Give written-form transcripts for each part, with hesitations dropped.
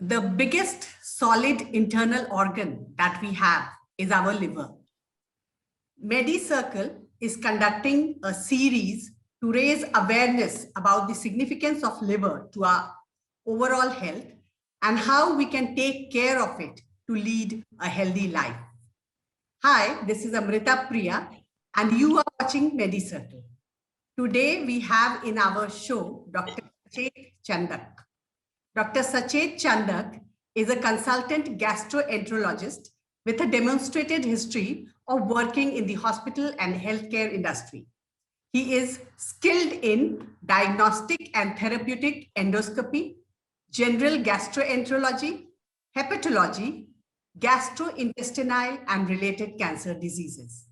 The biggest solid internal organ that we have is our liver. MediCircle is conducting a series to raise awareness about the significance of liver to our overall health and how we can take care of it to lead a healthy life. Hi, this is Amrita Priya, and you are watching MediCircle. Today, we have in our show Dr. Sachet Chandak. Dr. Sachet Chandak is a consultant gastroenterologist with a demonstrated history of working in the hospital and healthcare industry. He is skilled in diagnostic and therapeutic endoscopy, general gastroenterology, hepatology, gastrointestinal and related cancer diseases.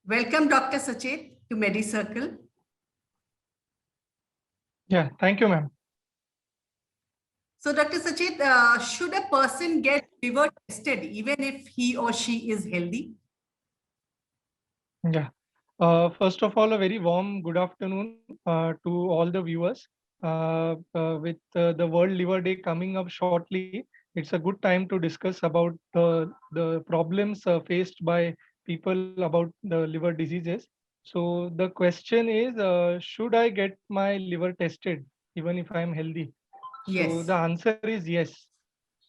Welcome, Dr. Sachet, to MediCircle. Yeah, thank you, ma'am. So, Dr. Sachet, should a person get liver tested even if he or she is healthy? Yeah. First of all, a very warm good afternoon to all the viewers. With the World Liver Day coming up shortly, it's a good time to discuss about the problems faced by people about the liver diseases. So the question is, should I get my liver tested even if I'm healthy? So Yes. the answer is yes.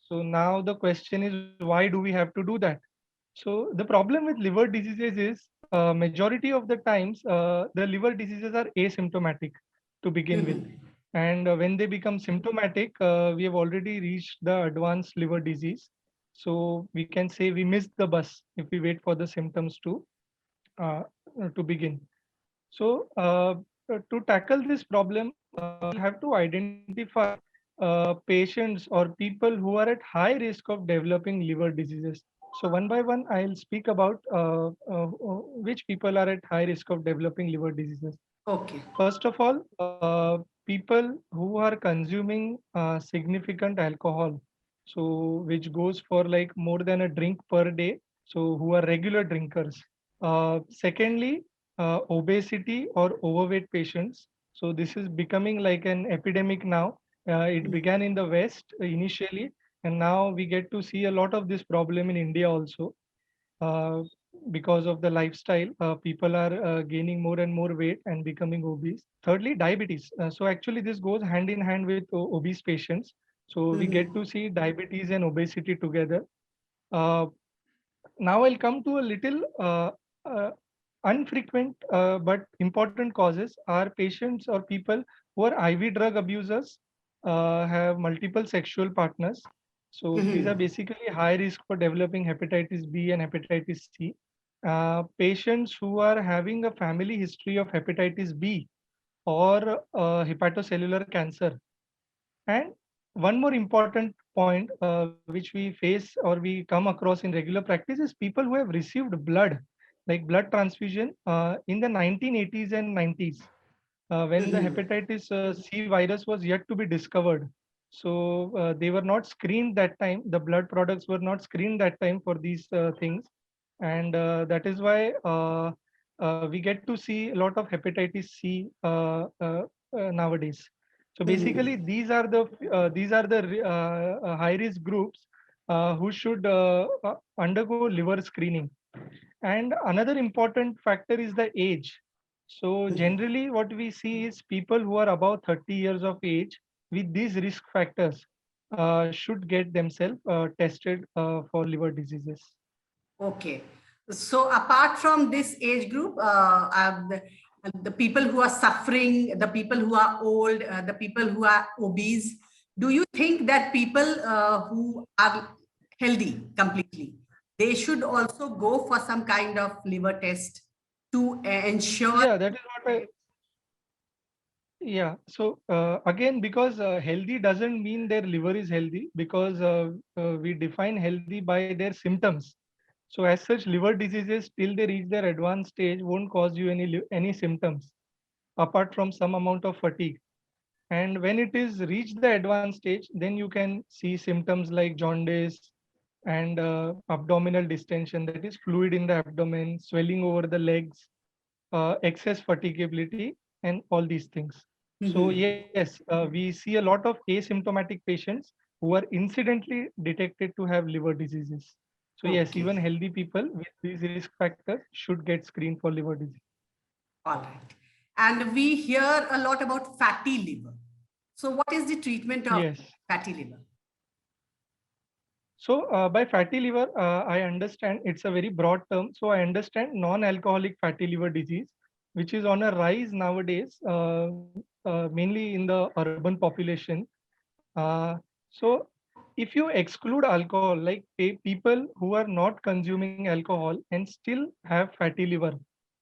So now the question is, why do we have to do that? So the problem with liver diseases is majority of the times the liver diseases are asymptomatic to begin with. Mhm. And when they become symptomatic, we have already reached the advanced liver disease. So we can say we missed the bus if we wait for the symptoms uh, to begin. So to tackle this problem, we have to identify patients or people who are at high risk of developing liver diseases. So one by one, I'll speak about which people are at high risk of developing liver diseases. Okay. First of all, people who are consuming significant alcohol, so which goes for like more than a drink per day, so who are regular drinkers. Secondly, obesity or overweight patients. So this is becoming like an epidemic now. It began in the West initially, and now we get to see a lot of this problem in India also. Uh, because of the lifestyle, people are gaining more and more weight and becoming obese. Thirdly, diabetes. So actually, this goes hand in hand with obese patients. So we get Mhm. to see diabetes and obesity together. Uh, Now I'll come to a little unfrequent but important causes are patients or people who are IV drug abusers, have multiple sexual partners. So these are Mhm. basically high risk for developing hepatitis B and hepatitis C. Patients who are having a family history of hepatitis B or hepatocellular cancer. And one more important point which we face or we come across in regular practice is people who have received blood, like blood transfusion in the 1980s and 90s, when the Mhm. hepatitis C virus was yet to be discovered. So they were not screened that time. The blood products were not screened that time for these things. And that is why we get to see a lot of hepatitis C nowadays. So basically, Mhm. these are the high risk groups who should undergo liver screening. And another important factor is the age. So generally, what we see is people who are above 30 years of age with these risk factors should get themselves tested for liver diseases. Okay. So apart from this age group, the people who are suffering, the people who are old, the people who are obese, do you think that people who are healthy completely, they should also go for some kind of liver test to ensure? Yeah, that is what I. Yeah. So again, because healthy doesn't mean their liver is healthy, because we define healthy by their symptoms. So as such, liver diseases till they reach their advanced stage won't cause you any symptoms apart from some amount of fatigue. And when it is reached the advanced stage, then you can see symptoms like jaundice and abdominal distension, that is fluid in the abdomen, swelling over the legs, excess fatigability, and all these things. So Mhm. yes, we see a lot of asymptomatic patients who who are incidentally detected to have liver diseases. So yes, Okay. even healthy people with these risk factors should get screened for liver disease. All right. And we hear a lot about fatty liver. So what is the treatment of Yes. fatty liver? So by fatty liver, I understand it's a very broad term. So I understand non-alcoholic fatty liver disease, which is on a rise nowadays, mainly in the urban population. So if you exclude alcohol, like people who are not consuming alcohol and still have fatty liver,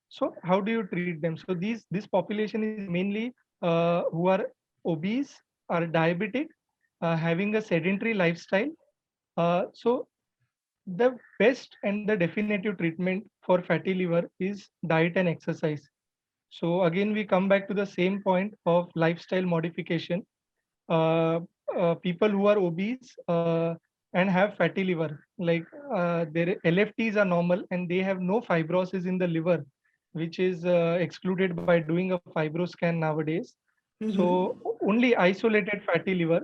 so how do you treat them? So this population is mainly who are obese, are diabetic, having a sedentary lifestyle. So the best and the definitive treatment for fatty liver is diet and exercise. So again, we come back to the same point of lifestyle modification. uh, People who are obese and have fatty liver, like their LFTs are normal and they have no fibrosis in the liver, which is excluded by doing a fibroscan nowadays. So Mhm. only isolated fatty liver,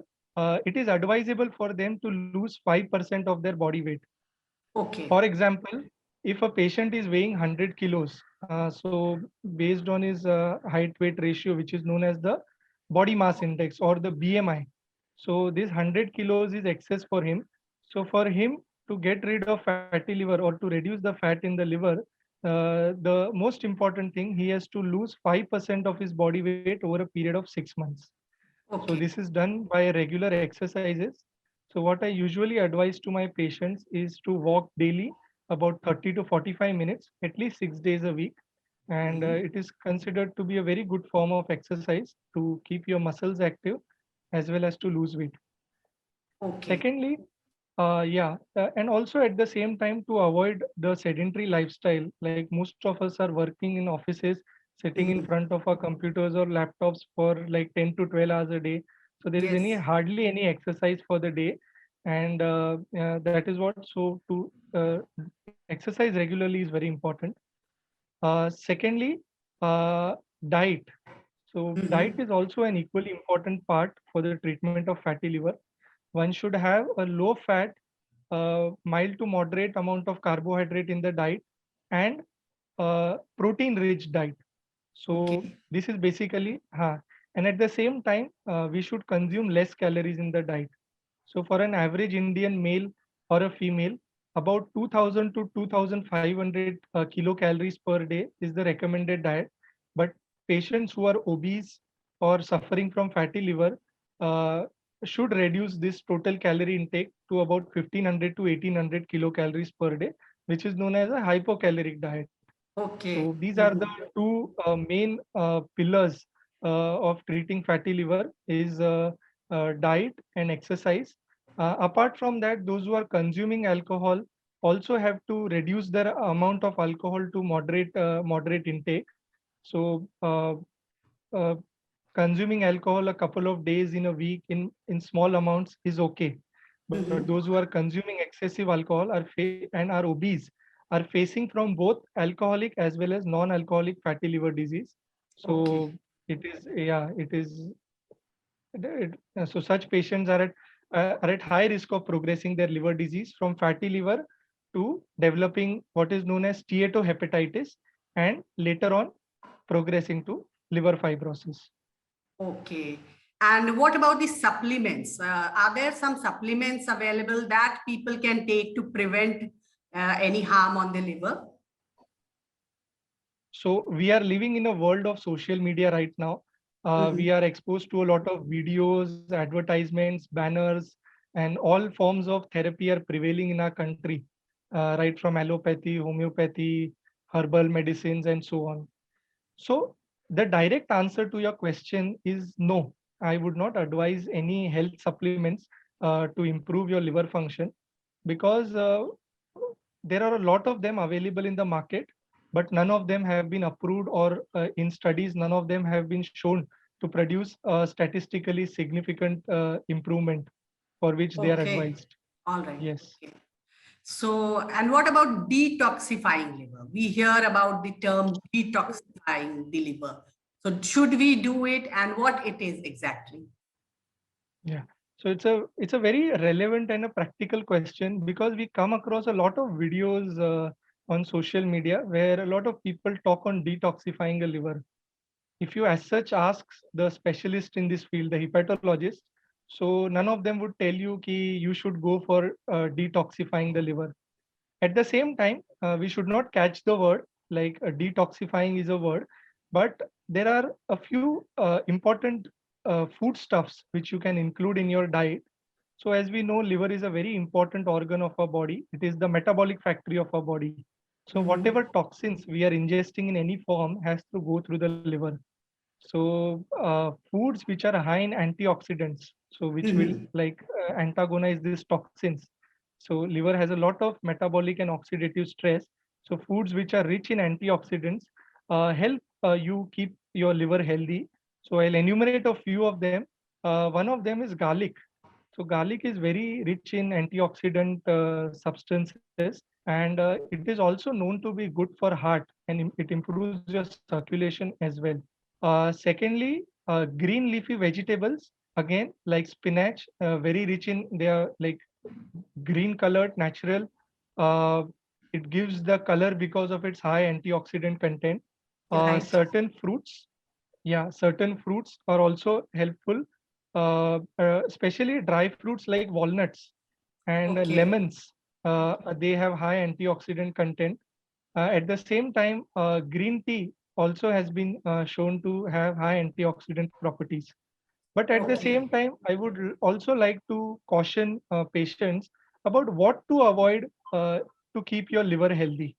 it is advisable for them to lose 5% of their body weight. Okay. For example, if a patient is weighing 100 kilos, so based on his height weight ratio, which is known as the body mass index or the BMI, so this 100 kilos is excess for him. So for him to get rid of fatty liver or to reduce the fat in the liver, the most important thing, he has to lose 5% of his body weight over a period of 6 months. So Okay. this is done by regular exercises. So what I usually advise to my patients is to walk daily about 30 to 45 minutes, at least 6 days a week. And Mhm. it is considered to be a very good form of exercise to keep your muscles active as well as to lose weight. Okay. Secondly, and also at the same time to avoid the sedentary lifestyle. Like most of us are working in offices, sitting in Mhm. front of our computers or laptops for like 10 to 12 hours a day. So there is any Yes. hardly any exercise for the day, and that is what. So to exercise regularly is very important. Secondly, uh, diet. So diet Mhm. is also an equally important part for the treatment of fatty liver. One should have a low fat, mild to moderate amount of carbohydrate in the diet, and protein rich diet. So Okay. this is basically, and at the same time, we should consume less calories in the diet. So for an average Indian male or a female, about 2000 to 2500 kilocalories per day is the recommended diet. But patients who are obese or suffering from fatty liver uh, should reduce this total calorie intake to about 1500 to 1800 kilocalories per day, which is known as a hypocaloric diet. So Okay. these are the Mhm. two main pillars of treating fatty liver is diet and exercise. Apart from that, those who are consuming alcohol also have to reduce their amount of alcohol to moderate intake. So consuming alcohol a couple of days in a week in small amounts is okay. But those who Mhm. are consuming excessive alcohol and are obese are facing from both alcoholic as well as non-alcoholic fatty liver disease. So Okay. it is so such patients are at high risk of progressing their liver disease from fatty liver to developing what is known as steatohepatitis and later on progressing to liver fibrosis. Okay. And what about the supplements? Are there some supplements available that people can take to prevent any harm on the liver? So we are living in a world of social media right now. We Mhm. are exposed to a lot of videos, advertisements, banners, and all forms of therapy are prevailing in our country, right from allopathy, homeopathy, herbal medicines, and so on. So the direct answer to your question is no. I would not advise any health supplements to improve your liver function because there are a lot of them available in the market, but none of them have been approved or in studies, none of them have been shown to produce a statistically significant improvement for which they are Okay. advised. All right. Yes. Okay. So, and what about detoxifying liver? We hear about the term detoxifying the liver. So, should we do it and what it is exactly? Yeah. So it's a very relevant and a practical question, because we come across a lot of videos on social media where a lot of people talk on detoxifying the liver. If you as such ask the specialist in this field, the hepatologist, so none of them would tell you ki you should go for detoxifying the liver. At the same time, we should not catch the word like detoxifying is a word, but there are a few important foodstuffs which you can include in your diet. So as we know, liver is a very important organ of our body. It is the metabolic factory of our body. So Mhm. whatever toxins we are ingesting in any form has to go through the liver. So foods which are high in antioxidants, so which will Mhm. like antagonize these toxins. So liver has a lot of metabolic and oxidative stress. So foods which are rich in antioxidants help you keep your liver healthy. So I'll enumerate a few of them. One of them is garlic. So garlic is very rich in antioxidant substances, and it is also known to be good for heart, and it improves your circulation as well. Secondly, green leafy vegetables, again like spinach, very rich in, they are like green colored, natural. Uh, it gives the color because of its high antioxidant content. Right. Certain fruits, yeah, certain fruits are also helpful, especially dry fruits like walnuts and Okay. lemons. They have high antioxidant content. At the same time, green tea also has been shown to have high antioxidant properties. But at the Okay. same time, I would also like to caution patients about what to avoid to keep your liver healthy.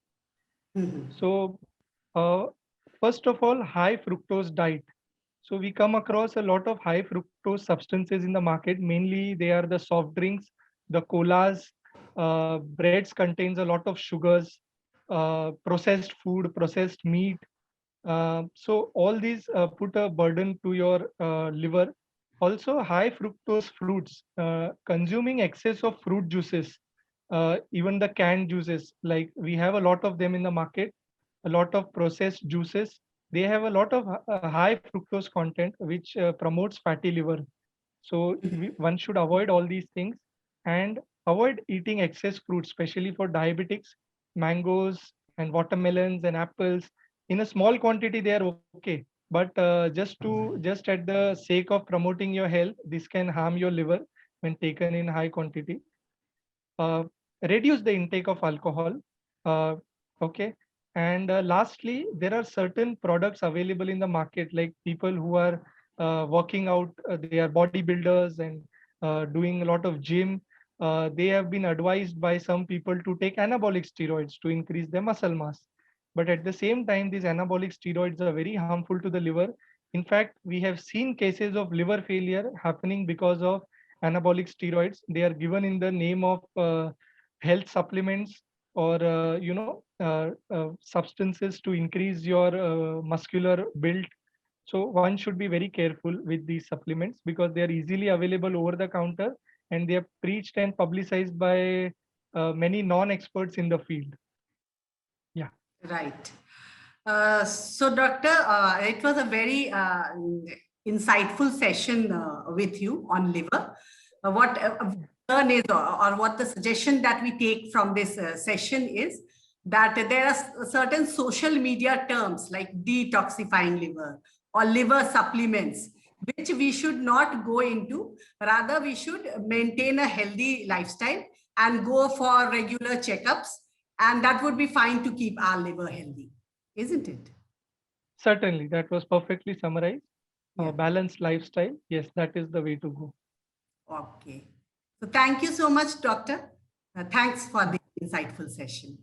Mhm. So, uh, first of all, high fructose diet. So we come across a lot of high fructose substances in the market. Mainly, they are the soft drinks, the colas, breads contains a lot of sugars, processed food, processed meat. So all these put a burden to your liver. Also, high fructose fruits, consuming excess of fruit juices, even the canned juices, like we have a lot of them in the market, a lot of processed juices. They have a lot of high fructose content, which promotes fatty liver. So one should avoid all these things and avoid eating excess fruit, especially for diabetics. Mangoes and watermelons and apples in a small quantity they are okay, but just at the sake of promoting your health, this can harm your liver when taken in high quantity. uh, Reduce the intake of alcohol. uh, okay, and lastly, there are certain products available in the market, like people who are working out, they are bodybuilders and doing a lot of gym. They have been advised by some people to take anabolic steroids to increase their muscle mass. But at the same time, these anabolic steroids are very harmful to the liver. In fact, we have seen cases of liver failure happening because of anabolic steroids. They are given in the name of health supplements, or substances to increase your muscular build. So one should be very careful with these supplements because they are easily available over the counter, and they are preached and publicized by many non-experts in the field. Yeah. Right. So, Doctor, it was a very insightful session with you on liver. What learn is, or what the suggestion that we take from this session is that there are certain social media terms like detoxifying liver or liver supplements, which we should not go into. Rather, we should maintain a healthy lifestyle and go for regular checkups, and that would be fine to keep our liver healthy, isn't it? Certainly, that was perfectly summarized. Yeah. Balanced lifestyle, yes, that is the way to go. Okay. So thank you so much, Doctor. Thanks for the insightful session.